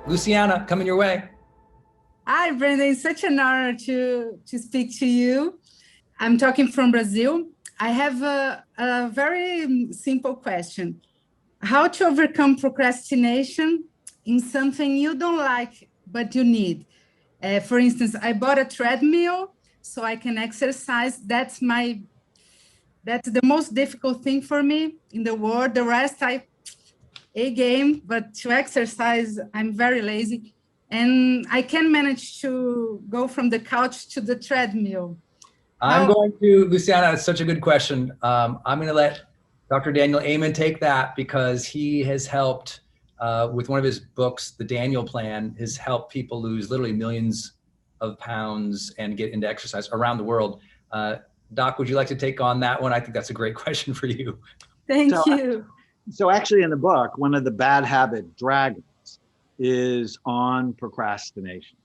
Luciana, coming your way. Hi, Brenda. It's such an honor to speak to you. I'm talking from Brazil. I have a very simple question. How to overcome procrastination in something you don't like, but you need? For instance, I bought a treadmill so I can exercise. That's the most difficult thing for me in the world. The rest, a game, but to exercise, I'm very lazy. And I can manage to go from the couch to the treadmill. I'm going to, Luciana, it's such a good question. I'm going to let Dr. Daniel Amen take that because he has helped with one of his books, The Daniel Plan, has helped people lose literally millions of pounds and get into exercise around the world. Doc, would you like to take on that one? I think that's a great question for you. Thank you. So actually in the book, one of the bad habit dragons is on procrastination.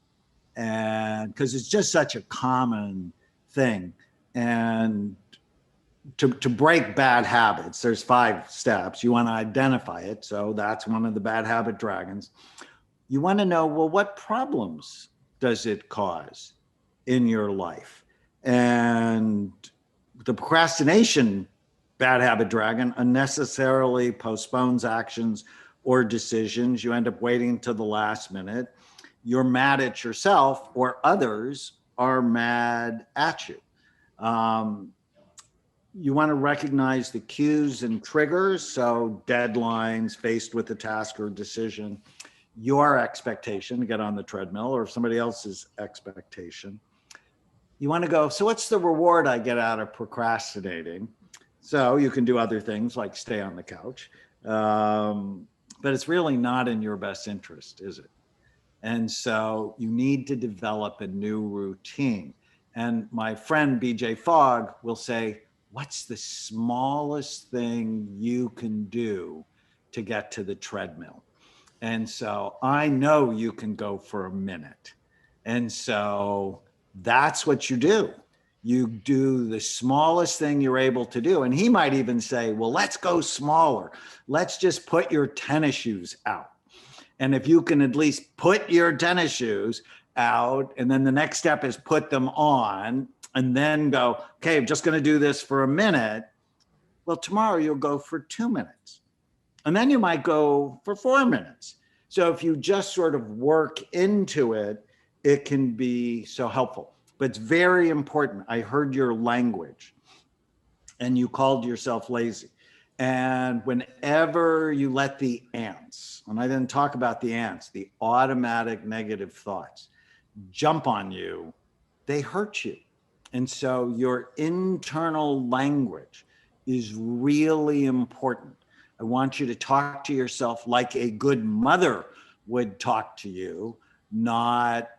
And because it's just such a common thing. And to break bad habits, there's 5 steps. You want to identify it. So that's one of the bad habit dragons. You want to know, well, what problems does it cause in your life? And the procrastination bad habit dragon unnecessarily postpones actions or decisions. You end up waiting to the last minute. You're mad at yourself, or others are mad at you. You want to recognize the cues and triggers. So deadlines, faced with a task or decision, your expectation to get on the treadmill or somebody else's expectation. You want to go, so what's the reward I get out of procrastinating? So you can do other things like stay on the couch, but it's really not in your best interest, is it? And so you need to develop a new routine. And my friend BJ Fogg will say, what's the smallest thing you can do to get to the treadmill? And so I know you can go for a minute. And so that's what you do. You do the smallest thing you're able to do. And he might even say, well, let's go smaller. Let's just put your tennis shoes out. And if you can at least put your tennis shoes out, and then the next step is put them on, and then go, okay, I'm just going to do this for a minute. Well, tomorrow you'll go for 2 minutes. And then you might go for 4 minutes. So if you just sort of work into it, it can be so helpful. But it's very important. I heard your language and you called yourself lazy. And whenever you let the ants, and I didn't talk about the ants, the automatic negative thoughts jump on you, they hurt you. And so your internal language is really important. I want you to talk to yourself like a good mother would talk to you, not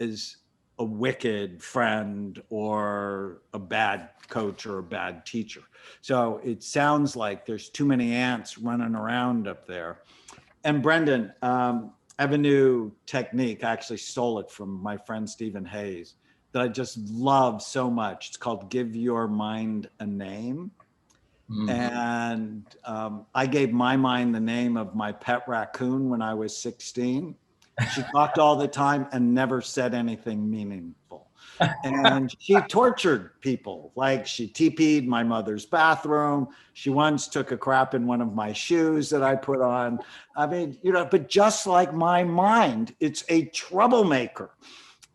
as a wicked friend or a bad coach or a bad teacher. So it sounds like there's too many ants running around up there. And Brendan, I have a new technique. I actually stole it from my friend Stephen Hayes that I just love so much. It's called Give Your Mind a Name. Mm-hmm. And I gave my mind the name of my pet raccoon when I was 16. She talked all the time and never said anything meaningful. And she tortured people. Like she TP'd my mother's bathroom. She once took a crap in one of my shoes that I put on. I mean, you know, but just like my mind, it's a troublemaker.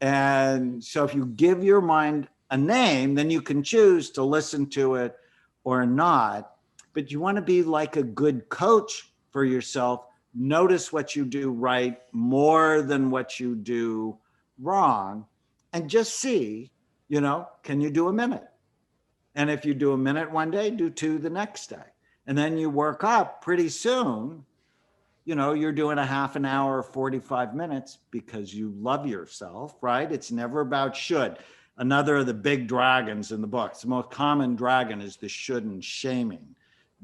And so if you give your mind a name, then you can choose to listen to it or not. But you want to be like a good coach for yourself. Notice what you do right more than what you do wrong, and just see, you know, can you do a minute? And if you do a minute one day, do 2 the next day. And then you work up pretty soon, you know, you're doing a half an hour, 45 minutes because you love yourself, right? It's never about should. Another of the big dragons in the books, the most common dragon is the should and shaming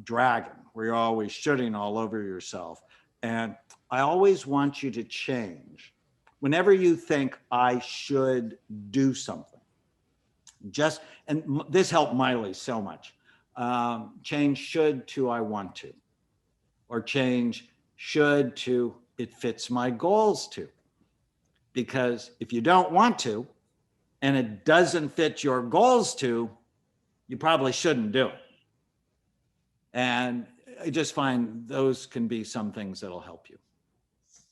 dragon, where you're always shoulding all over yourself. And I always want you to change. Whenever you think I should do something, and this helped Miley so much, change should to I want to, or change should to it fits my goals too. Because if you don't want to, and it doesn't fit your goals to, you probably shouldn't do it. And I just find those can be some things that'll help you.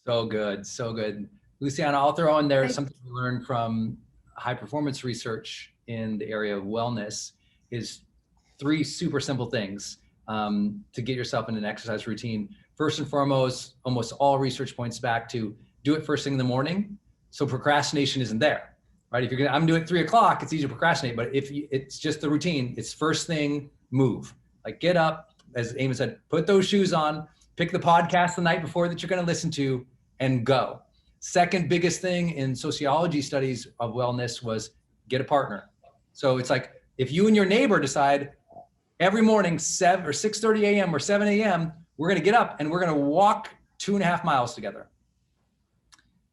So good, so good. Luciana, I'll throw in there something we learned from high performance research in the area of wellness is 3 super simple things to get yourself in an exercise routine. First and foremost, almost all research points back to do it first thing in the morning. So procrastination isn't there, right? If you're I'm doing it at 3 o'clock, it's easy to procrastinate, but if it's just the routine, it's first thing, move. Like get up, as Eamon said, put those shoes on, pick the podcast the night before that you're gonna listen to, and go. Second biggest thing in sociology studies of wellness was get a partner. So it's like, if you and your neighbor decide every morning 7 or 6:30 a.m. or 7 a.m., we're gonna get up and we're gonna walk 2.5 miles together.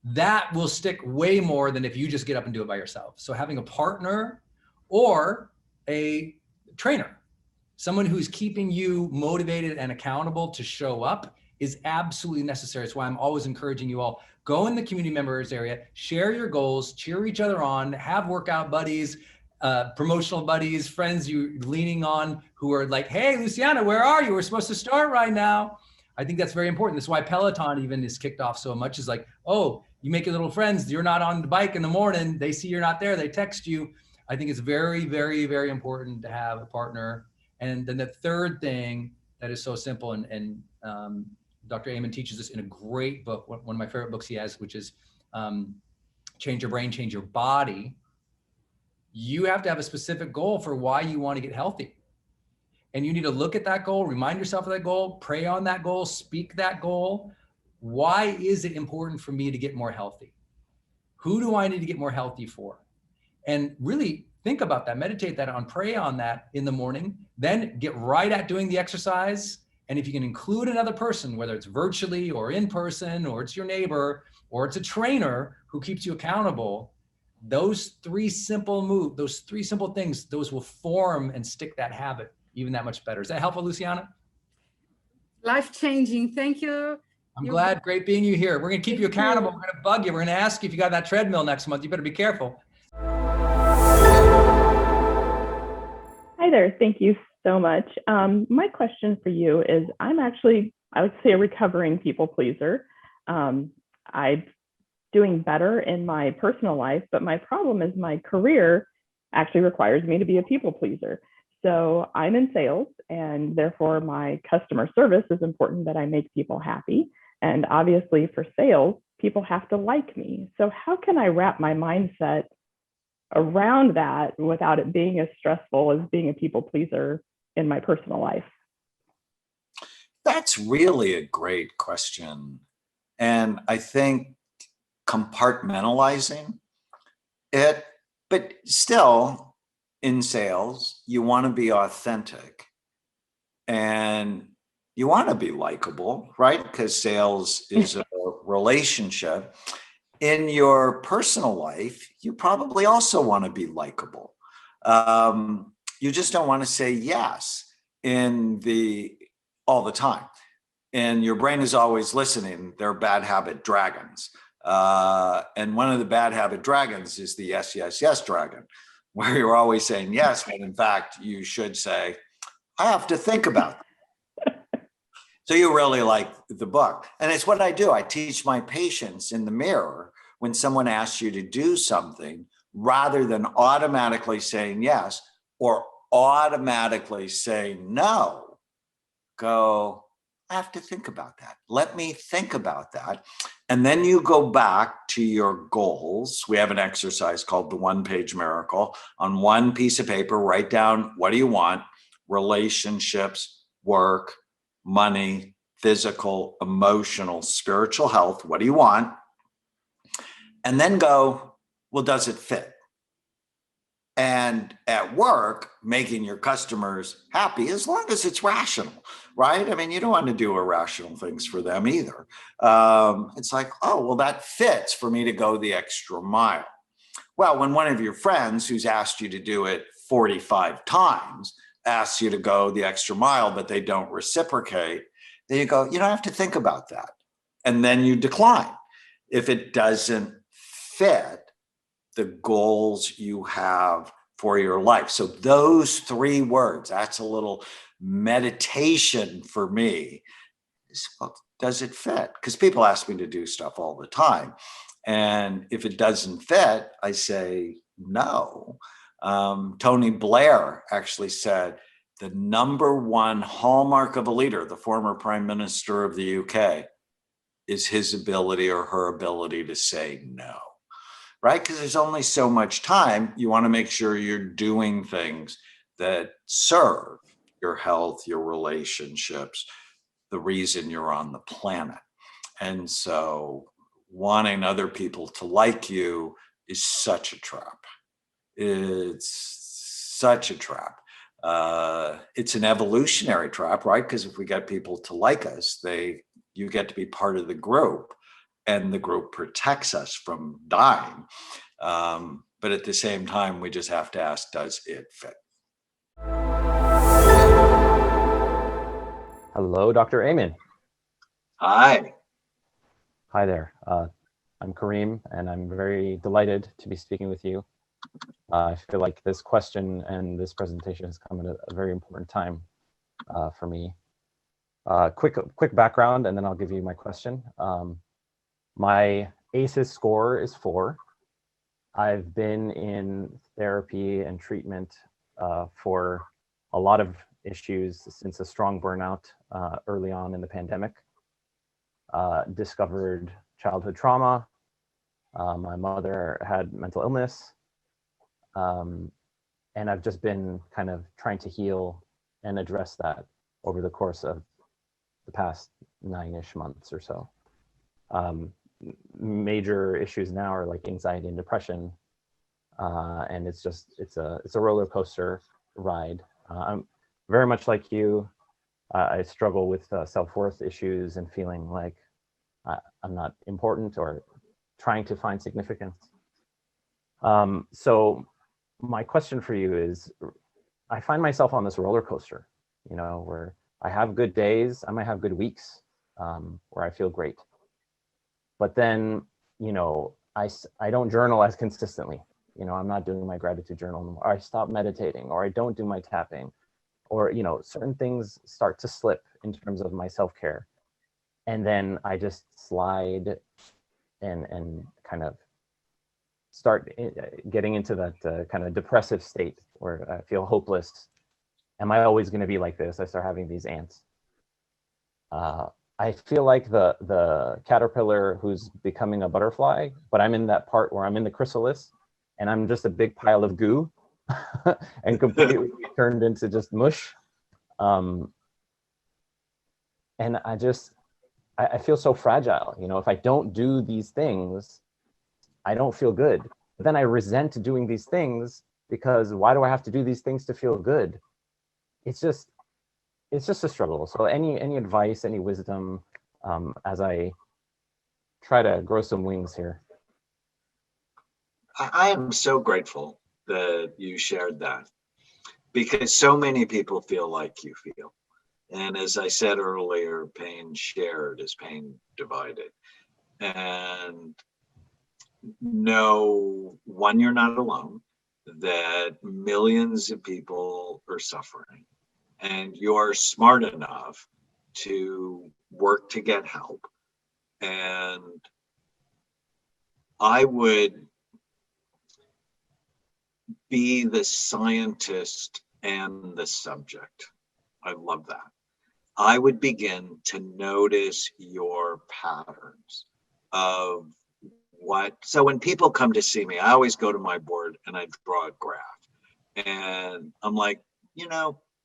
That will stick way more than if you just get up and do it by yourself. So having a partner or a trainer, someone who's keeping you motivated and accountable to show up is absolutely necessary. That's why I'm always encouraging you all, go in the community members area, share your goals, cheer each other on, have workout buddies, promotional buddies, friends you leaning on who are like, hey, Luciana, where are you? We're supposed to start right now. I think that's very important. That's why Peloton even is kicked off so much, is like, oh, you make your little friends, you're not on the bike in the morning, they see you're not there, they text you. I think it's very, very, very important to have a partner. And then the third thing that is so simple, and Dr. Amen teaches this in a great book, one of my favorite books he has, which is Change Your Brain, Change Your Body. You have to have a specific goal for why you want to get healthy. And you need to look at that goal, remind yourself of that goal, pray on that goal, speak that goal. Why is it important for me to get more healthy? Who do I need to get more healthy for? And really think about that, meditate that on, pray on that in the morning, then get right at doing the exercise. And if you can include another person, whether it's virtually or in person, or it's your neighbor, or it's a trainer who keeps you accountable, those 3 simple those 3 simple things, those will form and stick that habit even that much better. Is that helpful, Luciana? Life-changing. Thank you. I'm glad. Great being you here. We're going to keep you accountable. We're going to bug you. We're going to ask you if you got that treadmill next month. You better be careful. Hi there. Thank you so much. My question for you is, I'm actually, I would say, a recovering people pleaser. I'm doing better in my personal life, but my problem is my career actually requires me to be a people pleaser. So I'm in sales, and therefore my customer service is important that I make people happy. And obviously for sales, people have to like me. So how can I wrap my mindset around that without it being as stressful as being a people pleaser in my personal life? That's really a great question. And I think compartmentalizing it, but still in sales, you want to be authentic and you want to be likable, right? Because sales is a relationship. In your personal life, you probably also want to be likable. You just don't want to say yes all the time. And your brain is always listening. They're bad habit dragons. And one of the bad habit dragons is the yes, yes, yes dragon, where you're always saying yes, when in fact you should say, I have to think about it. So you really like the book. And it's what I do. I teach my patients in the mirror, when someone asks you to do something, rather than automatically saying yes or automatically saying no, go, I have to think about that. Let me think about that. And then you go back to your goals. We have an exercise called the 1-page miracle. On one piece of paper, write down, what do you want? Relationships, work, money, physical, emotional, spiritual health. What do you want? And then go, well, does it fit? And at work, making your customers happy, as long as it's rational, right? I mean, you don't want to do irrational things for them either. It's like, oh, well, that fits for me to go the extra mile. Well, when one of your friends who's asked you to do it 45 times asks you to go the extra mile, but they don't reciprocate, then you go, you don't have to think about that. and then you decline if it doesn't fit the goals you have for your life. So those 3 words, that's a little meditation for me. Well, does it fit? Because people ask me to do stuff all the time. And if it doesn't fit, I say no. Tony Blair actually said the #1 hallmark of a leader, the former Prime Minister of the UK, is his ability or her ability to say no, right? Because there's only so much time. You want to make sure you're doing things that serve your health, your relationships, the reason you're on the planet. And so wanting other people to like you is such a trap. It's such a trap. It's an evolutionary trap, right? Because if we get people to like us, you get to be part of the group, and the group protects us from dying. But at the same time, we just have to ask, does it fit? Hello, Dr. Amen. Hi. Hi there. I'm Kareem, and I'm very delighted to be speaking with you. I feel like this question and this presentation has come at a very important time for me. Quick background, and then I'll give you my question. My ACEs score is 4. I've been in therapy and treatment for a lot of issues since a strong burnout early on in the pandemic. Discovered childhood trauma. My mother had mental illness. And I've just been kind of trying to heal and address that over the course of the past 9-ish months or so. Major issues now are like anxiety and depression. And it's a roller coaster ride. I'm very much like you. I struggle with self-worth issues and feeling like I'm not important or trying to find significance. So my question for you is, I find myself on this roller coaster, where I have good days, I might have good weeks where I feel great. But then, I don't journal as consistently. I'm not doing my gratitude journal anymore. Or I stop meditating, or I don't do my tapping, or, certain things start to slip in terms of my self-care. And then I just slide and kind of start getting into that kind of depressive state where I feel hopeless. Am I always going to be like this? I start having these ants. I feel like the caterpillar who's becoming a butterfly, but I'm in that part where I'm in the chrysalis and I'm just a big pile of goo and completely turned into just mush. And I feel so fragile. If I don't do these things, I don't feel good. But then I resent doing these things because why do I have to do these things to feel good? It's just a struggle. So any advice, any wisdom as I try to grow some wings here? I am so grateful that you shared that, because so many people feel like you feel. And as I said earlier, pain shared is pain divided. And no, one, you're not alone, that millions of people are suffering, and you're smart enough to work to get help. And I would be the scientist and the subject. I love that. I would begin to notice your patterns of what. So when people come to see me, I always go to my board and I draw a graph. And I'm like,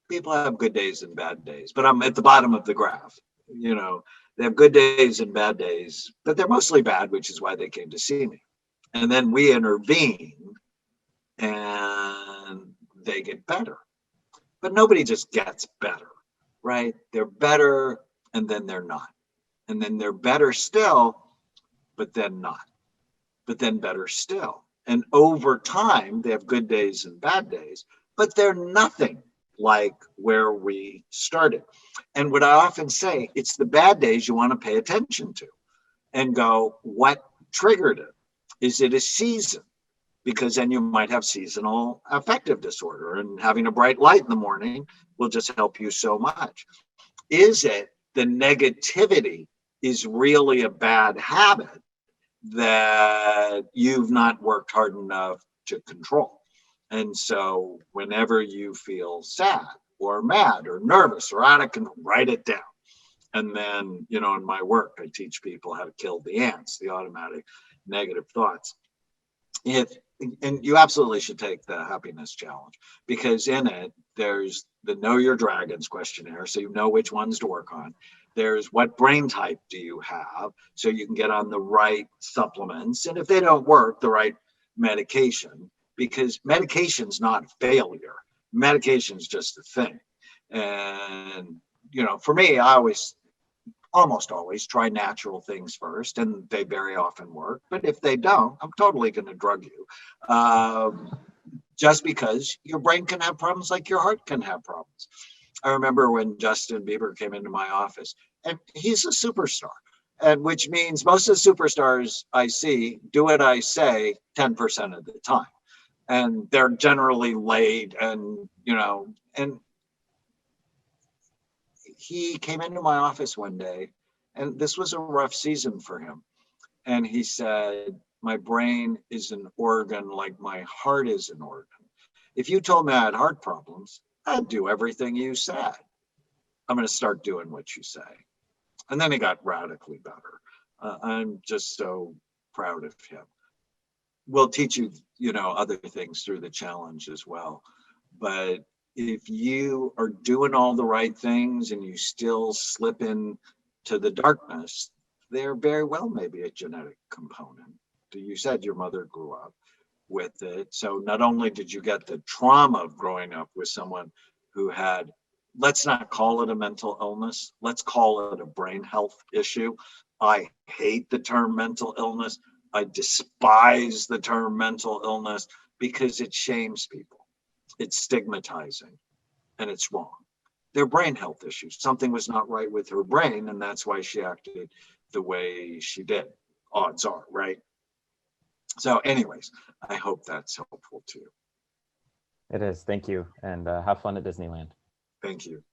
people have good days and bad days, but I'm at the bottom of the graph. They have good days and bad days, but they're mostly bad, which is why they came to see me. And then we intervene and they get better. But nobody just gets better, right? They're better and then they're not. And then they're better still, but then not. But then better still. And over time, they have good days and bad days, but they're nothing like where we started. And what I often say, it's the bad days you want to pay attention to. and go, what triggered it? Is it a season? Because then you might have seasonal affective disorder, and having a bright light in the morning will just help you so much. Is it the negativity is really a bad habit that you've not worked hard enough to control? And so whenever you feel sad or mad or nervous or out of control, write it down. And then, in my work, I teach people how to kill the ants, the automatic negative thoughts. And you absolutely should take the happiness challenge, because in it, there's the Know Your Dragons questionnaire, so you know which ones to work on. There's what brain type do you have, so you can get on the right supplements. And if they don't work, the right medication, because medication's not failure. Medication's just a thing. And, for me, I almost always try natural things first, and they very often work. But if they don't, I'm totally going to drug you. Just because your brain can have problems like your heart can have problems. I remember when Justin Bieber came into my office, and he's a superstar, and which means most of the superstars I see do what I say 10% of the time. And they're generally late, and, and he came into my office one day, and this was a rough season for him. And he said, my brain is an organ like my heart is an organ. If you told me I had heart problems, I'd do everything you said. I'm going to start doing what you say. And then he got radically better. I'm just so proud of him. We'll teach you, other things through the challenge as well. But if you are doing all the right things and you still slip into the darkness, there very well may be a genetic component. You said your mother grew up with it. So not only did you get the trauma of growing up with someone who had, let's not call it a mental illness, let's call it a brain health issue. I hate the term mental illness. I despise the term mental illness because it shames people. It's stigmatizing, and it's wrong. They're brain health issues. Something was not right with her brain, and that's why she acted the way she did. Odds are, right? So anyways, I hope that's helpful too. It is. Thank you. And have fun at Disneyland. Thank you.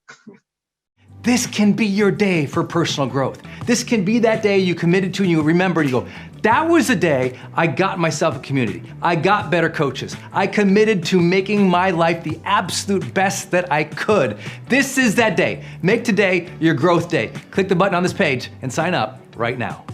This can be your day for personal growth. This can be that day you committed to and you remember and you go, that was the day I got myself a community. I got better coaches. I committed to making my life the absolute best that I could. This is that day. Make today your growth day. Click the button on this page and sign up right now.